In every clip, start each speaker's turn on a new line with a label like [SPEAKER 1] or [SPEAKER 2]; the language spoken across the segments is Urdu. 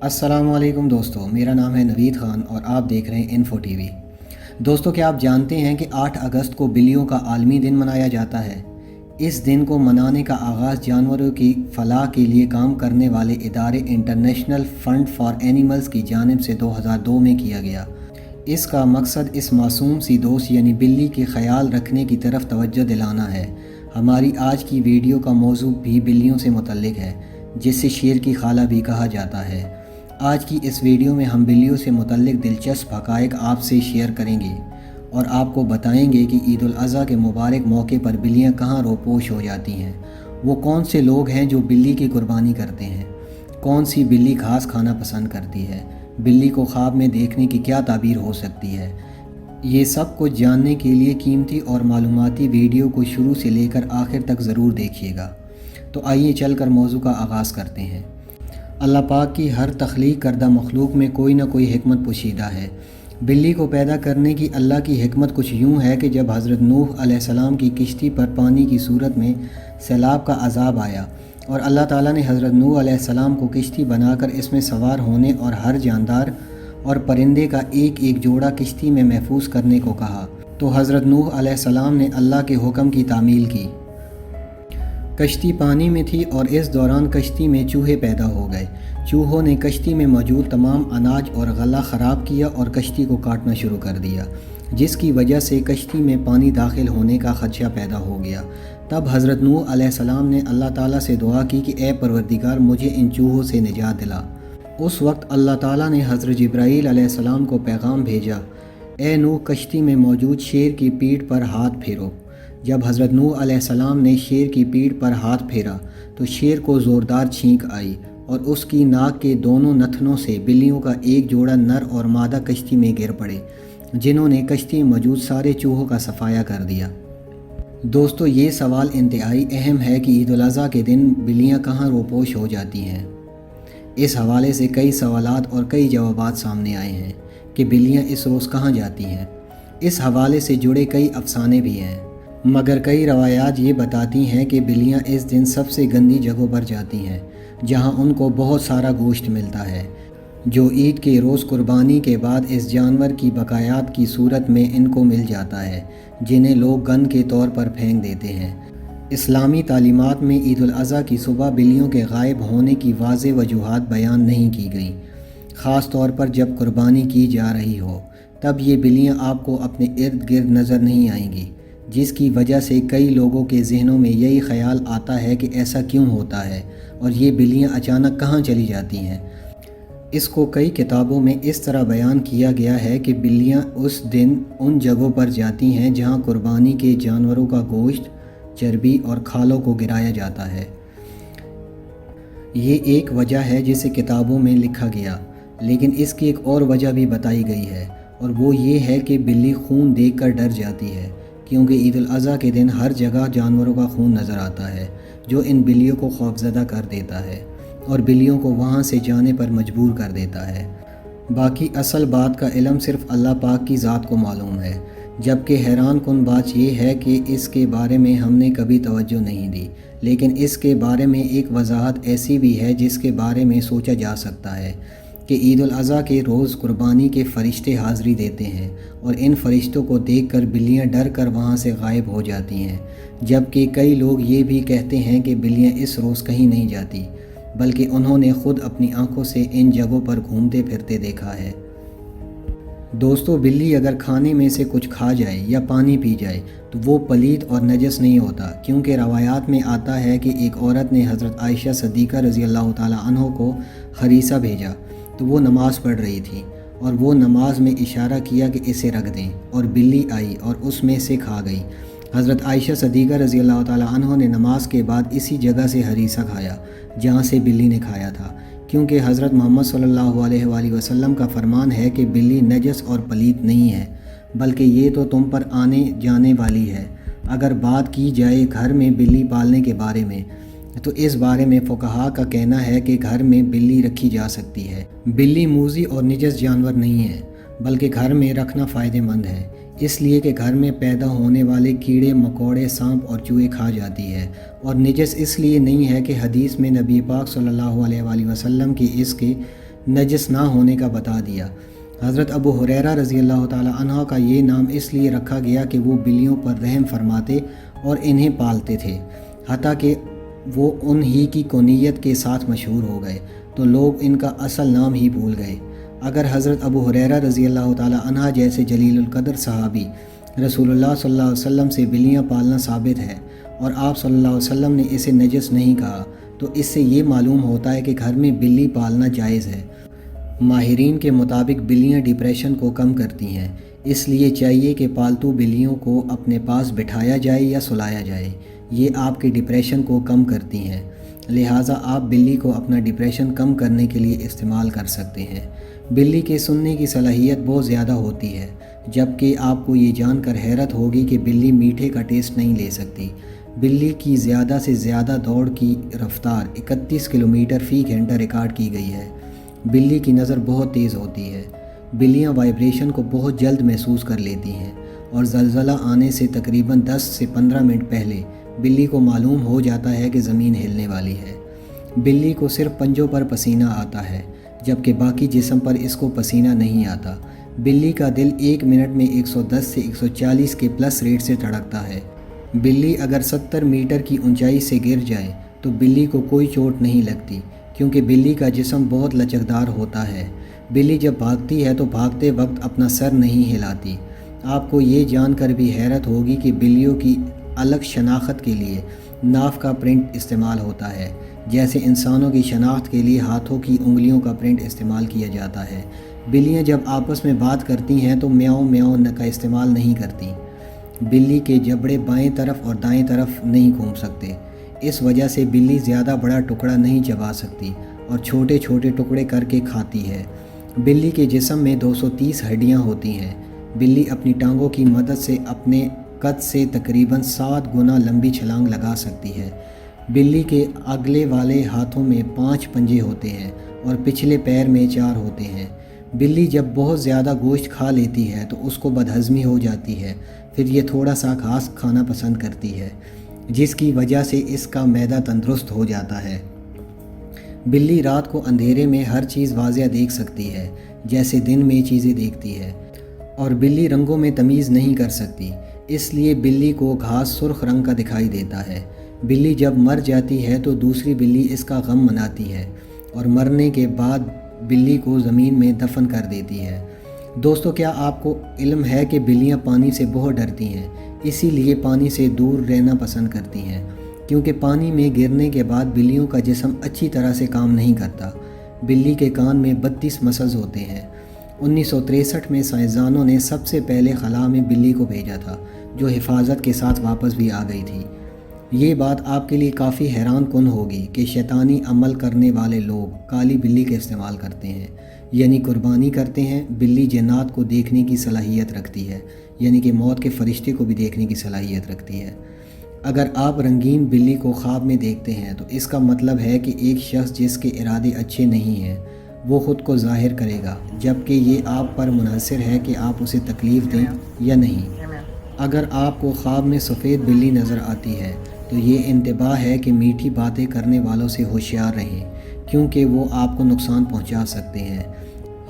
[SPEAKER 1] السلام علیکم دوستو، میرا نام ہے نوید خان اور آپ دیکھ رہے ہیں انفو ٹی وی۔ دوستو، کیا آپ جانتے ہیں کہ 8 اگست کو بلیوں کا عالمی دن منایا جاتا ہے؟ اس دن کو منانے کا آغاز جانوروں کی فلاح کے لیے کام کرنے والے ادارے انٹرنیشنل فنڈ فار اینیملز کی جانب سے 2002 میں کیا گیا۔ اس کا مقصد اس معصوم سی دوست یعنی بلی کے خیال رکھنے کی طرف توجہ دلانا ہے۔ ہماری آج کی ویڈیو کا موضوع بھی بلیوں سے متعلق ہے، جسے شیر کی خالہ بھی کہا جاتا ہے۔ آج کی اس ویڈیو میں ہم بلیوں سے متعلق دلچسپ حقائق آپ سے شیئر کریں گے اور آپ کو بتائیں گے کہ عید الاضحیٰ کے مبارک موقع پر بلیاں کہاں روپوش ہو جاتی ہیں، وہ کون سے لوگ ہیں جو بلی کی قربانی کرتے ہیں، کون سی بلی گھاس کھانا پسند کرتی ہے، بلی کو خواب میں دیکھنے کی کیا تعبیر ہو سکتی ہے۔ یہ سب کچھ جاننے کے لیے قیمتی اور معلوماتی ویڈیو کو شروع سے لے کر آخر تک ضرور دیکھیے گا۔ تو آئیے چل کر موضوع کا آغاز کرتے ہیں۔ اللہ پاک کی ہر تخلیق کردہ مخلوق میں کوئی نہ کوئی حکمت پوشیدہ ہے۔ بلی کو پیدا کرنے کی اللہ کی حکمت کچھ یوں ہے کہ جب حضرت نوح علیہ السلام کی کشتی پر پانی کی صورت میں سیلاب کا عذاب آیا اور اللہ تعالیٰ نے حضرت نوح علیہ السلام کو کشتی بنا کر اس میں سوار ہونے اور ہر جاندار اور پرندے کا ایک ایک جوڑا کشتی میں محفوظ کرنے کو کہا، تو حضرت نوح علیہ السلام نے اللہ کے حکم کی تعمیل کی۔ کشتی پانی میں تھی اور اس دوران کشتی میں چوہے پیدا ہو گئے۔ چوہوں نے کشتی میں موجود تمام اناج اور غلہ خراب کیا اور کشتی کو کاٹنا شروع کر دیا، جس کی وجہ سے کشتی میں پانی داخل ہونے کا خدشہ پیدا ہو گیا۔ تب حضرت نوح علیہ السلام نے اللہ تعالیٰ سے دعا کی کہ اے پروردگار، مجھے ان چوہوں سے نجات دلا۔ اس وقت اللہ تعالیٰ نے حضرت جبرائیل علیہ السلام کو پیغام بھیجا، اے نوح، کشتی میں موجود شیر کی پیٹھ پر ہاتھ پھیرو۔ جب حضرت نوح علیہ السلام نے شیر کی پیٹھ پر ہاتھ پھیرا تو شیر کو زوردار چھینک آئی اور اس کی ناک کے دونوں نتنوں سے بلیوں کا ایک جوڑا نر اور مادہ کشتی میں گر پڑے، جنہوں نے کشتی میں موجود سارے چوہوں کا صفایا کر دیا۔ دوستو، یہ سوال انتہائی اہم ہے کہ عید الاضحیٰ کے دن بلیاں کہاں روپوش ہو جاتی ہیں۔ اس حوالے سے کئی سوالات اور کئی جوابات سامنے آئے ہیں کہ بلیاں اس روز کہاں جاتی ہیں۔ اس حوالے سے جڑے کئی افسانے بھی ہیں، مگر کئی روایات یہ بتاتی ہیں کہ بلیاں اس دن سب سے گندی جگہوں پر جاتی ہیں، جہاں ان کو بہت سارا گوشت ملتا ہے، جو عید کے روز قربانی کے بعد اس جانور کی بقایات کی صورت میں ان کو مل جاتا ہے، جنہیں لوگ گند کے طور پر پھینک دیتے ہیں۔ اسلامی تعلیمات میں عید الاضحیٰ کی صبح بلیوں کے غائب ہونے کی واضح وجوہات بیان نہیں کی گئیں، خاص طور پر جب قربانی کی جا رہی ہو، تب یہ بلیاں آپ کو اپنے ارد گرد نظر نہیں آئیں گی، جس کی وجہ سے کئی لوگوں کے ذہنوں میں یہی خیال آتا ہے کہ ایسا کیوں ہوتا ہے اور یہ بلیاں اچانک کہاں چلی جاتی ہیں۔ اس کو کئی کتابوں میں اس طرح بیان کیا گیا ہے کہ بلیاں اس دن ان جگہوں پر جاتی ہیں جہاں قربانی کے جانوروں کا گوشت، چربی اور کھالوں کو گرایا جاتا ہے۔ یہ ایک وجہ ہے جسے کتابوں میں لکھا گیا، لیکن اس کی ایک اور وجہ بھی بتائی گئی ہے، اور وہ یہ ہے کہ بلی خون دیکھ کر ڈر جاتی ہے، کیونکہ عید الاضحیٰ کے دن ہر جگہ جانوروں کا خون نظر آتا ہے، جو ان بلیوں کو خوفزدہ کر دیتا ہے اور بلیوں کو وہاں سے جانے پر مجبور کر دیتا ہے۔ باقی اصل بات کا علم صرف اللہ پاک کی ذات کو معلوم ہے، جبکہ حیران کن بات یہ ہے کہ اس کے بارے میں ہم نے کبھی توجہ نہیں دی، لیکن اس کے بارے میں ایک وضاحت ایسی بھی ہے جس کے بارے میں سوچا جا سکتا ہے کہ عید الاضحیٰ کے روز قربانی کے فرشتے حاضری دیتے ہیں اور ان فرشتوں کو دیکھ کر بلیاں ڈر کر وہاں سے غائب ہو جاتی ہیں، جبکہ کئی لوگ یہ بھی کہتے ہیں کہ بلیاں اس روز کہیں نہیں جاتی، بلکہ انہوں نے خود اپنی آنکھوں سے ان جگہوں پر گھومتے پھرتے دیکھا ہے۔ دوستو، بلی اگر کھانے میں سے کچھ کھا جائے یا پانی پی جائے تو وہ پلید اور نجس نہیں ہوتا، کیونکہ روایات میں آتا ہے کہ ایک عورت نے حضرت عائشہ صدیقہ رضی اللہ تعالیٰ عنہ کو ہریسہ بھیجا تو وہ نماز پڑھ رہی تھی اور وہ نماز میں اشارہ کیا کہ اسے رکھ دیں، اور بلی آئی اور اس میں سے کھا گئی۔ حضرت عائشہ صدیقہ رضی اللہ تعالیٰ عنہ نے نماز کے بعد اسی جگہ سے ہریسہ کھایا جہاں سے بلی نے کھایا تھا، کیونکہ حضرت محمد صلی اللہ علیہ وآلہ وسلم کا فرمان ہے کہ بلی نجس اور پلید نہیں ہے، بلکہ یہ تو تم پر آنے جانے والی ہے۔ اگر بات کی جائے گھر میں بلی پالنے کے بارے میں، تو اس بارے میں فقہاء کا کہنا ہے کہ گھر میں بلی رکھی جا سکتی ہے۔ بلی موذی اور نجس جانور نہیں ہے، بلکہ گھر میں رکھنا فائدہ مند ہے، اس لیے کہ گھر میں پیدا ہونے والے کیڑے مکوڑے، سانپ اور چوہے کھا جاتی ہے، اور نجس اس لیے نہیں ہے کہ حدیث میں نبی پاک صلی اللہ علیہ وآلہ وسلم کی اس کے نجس نہ ہونے کا بتا دیا۔ حضرت ابو ہریرہ رضی اللہ تعالی عنہ کا یہ نام اس لیے رکھا گیا کہ وہ بلیوں پر رحم فرماتے اور انہیں پالتے تھے، حتیٰ کہ وہ ان ہی کی کونیت کے ساتھ مشہور ہو گئے تو لوگ ان کا اصل نام ہی بھول گئے۔ اگر حضرت ابو ہریرہ رضی اللہ تعالی عنہ جیسے جلیل القدر صحابی رسول اللہ صلی اللہ علیہ وسلم سے بلیاں پالنا ثابت ہے اور آپ صلی اللہ علیہ وسلم نے اسے نجس نہیں کہا، تو اس سے یہ معلوم ہوتا ہے کہ گھر میں بلی پالنا جائز ہے۔ ماہرین کے مطابق بلیاں ڈپریشن کو کم کرتی ہیں، اس لیے چاہیے کہ پالتو بلیوں کو اپنے پاس بٹھایا جائے یا سلایا جائے، یہ آپ کے ڈپریشن کو کم کرتی ہیں، لہٰذا آپ بلی کو اپنا ڈپریشن کم کرنے کے لیے استعمال کر سکتے ہیں۔ بلی کے سننے کی صلاحیت بہت زیادہ ہوتی ہے، جبکہ آپ کو یہ جان کر حیرت ہوگی کہ بلی میٹھے کا ٹیسٹ نہیں لے سکتی۔ بلی کی زیادہ سے زیادہ دوڑ کی رفتار 31 کلومیٹر فی گھنٹہ ریکارڈ کی گئی ہے۔ بلی کی نظر بہت تیز ہوتی ہے۔ بلیاں وائبریشن کو بہت جلد محسوس کر لیتی ہیں اور زلزلہ آنے سے تقریباً 10 سے 15 منٹ پہلے بلی کو معلوم ہو جاتا ہے کہ زمین ہلنے والی ہے۔ بلی کو صرف پنجوں پر پسینہ آتا ہے، جبکہ باقی جسم پر اس کو پسینہ نہیں آتا۔ بلی کا دل 1 منٹ میں 110 سے 140 کے پلس ریٹ سے دھڑکتا ہے۔ بلی اگر 70 میٹر کی اونچائی سے گر جائے تو بلی کو کوئی چوٹ نہیں لگتی، کیونکہ بلی کا جسم بہت لچکدار ہوتا ہے۔ بلی جب بھاگتی ہے تو بھاگتے وقت اپنا سر نہیں ہلاتی۔ آپ کو یہ جان کر بھی حیرت ہوگی کہ بلیوں کی الگ شناخت کے لیے ناف کا پرنٹ استعمال ہوتا ہے، جیسے انسانوں کی شناخت کے لیے ہاتھوں کی انگلیوں کا پرنٹ استعمال کیا جاتا ہے۔ بلیاں جب آپس میں بات کرتی ہیں تو میاؤں میاؤں کا استعمال نہیں کرتی۔ بلی کے جبڑے بائیں طرف اور دائیں طرف نہیں گھوم سکتے، اس وجہ سے بلی زیادہ بڑا ٹکڑا نہیں چبا سکتی اور چھوٹے چھوٹے ٹکڑے کر کے کھاتی ہے۔ بلی کے جسم میں 230 ہڈیاں ہوتی ہیں۔ بلی اپنی ٹانگوں کی مدد سے اپنے قد سے تقریباً 7 گنا لمبی چھلانگ لگا سکتی ہے۔ بلی کے اگلے والے ہاتھوں میں 5 پنجے ہوتے ہیں اور پچھلے پیر میں 4 ہوتے ہیں۔ بلی جب بہت زیادہ گوشت کھا لیتی ہے تو اس کو بدہضمی ہو جاتی ہے، پھر یہ تھوڑا سا گھاس کھانا پسند کرتی ہے، جس کی وجہ سے اس کا معدہ تندرست ہو جاتا ہے۔ بلی رات کو اندھیرے میں ہر چیز واضح دیکھ سکتی ہے، جیسے دن میں چیزیں دیکھتی ہے، اور بلی رنگوں میں تمیز نہیں کر سکتی، اس لیے بلی کو گھاس سرخ رنگ کا دکھائی دیتا ہے۔ بلی جب مر جاتی ہے تو دوسری بلی اس کا غم مناتی ہے اور مرنے کے بعد بلی کو زمین میں دفن کر دیتی ہے۔ دوستو، کیا آپ کو علم ہے کہ بلیاں پانی سے بہت ڈرتی ہیں، اسی لیے پانی سے دور رہنا پسند کرتی ہیں، کیونکہ پانی میں گرنے کے بعد بلیوں کا جسم اچھی طرح سے کام نہیں کرتا۔ بلی کے کان میں 32 مسلز ہوتے ہیں۔ 1963 میں سائنسدانوں نے سب سے پہلے خلا میں بلی کو بھیجا تھا، جو حفاظت کے ساتھ واپس بھی آ گئی تھی۔ یہ بات آپ کے لیے کافی حیران کن ہوگی کہ شیطانی عمل کرنے والے لوگ کالی بلی کا استعمال کرتے ہیں، یعنی قربانی کرتے ہیں۔ بلی جنات کو دیکھنے کی صلاحیت رکھتی ہے، یعنی کہ موت کے فرشتے کو بھی دیکھنے کی صلاحیت رکھتی ہے۔ اگر آپ رنگین بلی کو خواب میں دیکھتے ہیں تو اس کا مطلب ہے کہ ایک شخص جس کے ارادے اچھے نہیں ہیں وہ خود کو ظاہر کرے گا، جبکہ یہ آپ پر منحصر ہے کہ آپ اسے تکلیف دیں یا نہیں۔ اگر آپ کو خواب میں سفید بلی نظر آتی ہے تو یہ انتباہ ہے کہ میٹھی باتیں کرنے والوں سے ہوشیار رہیں، کیونکہ وہ آپ کو نقصان پہنچا سکتے ہیں۔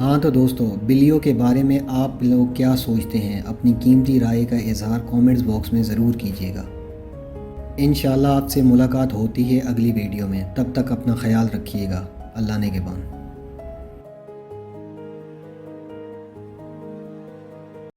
[SPEAKER 1] ہاں تو دوستو، بلیوں کے بارے میں آپ لوگ کیا سوچتے ہیں؟ اپنی قیمتی رائے کا اظہار کامنٹس باکس میں ضرور کیجیے گا۔ انشاءاللہ آپ سے ملاقات ہوتی ہے اگلی ویڈیو میں، تب تک اپنا خیال رکھیے گا۔ اللہ نگہبان۔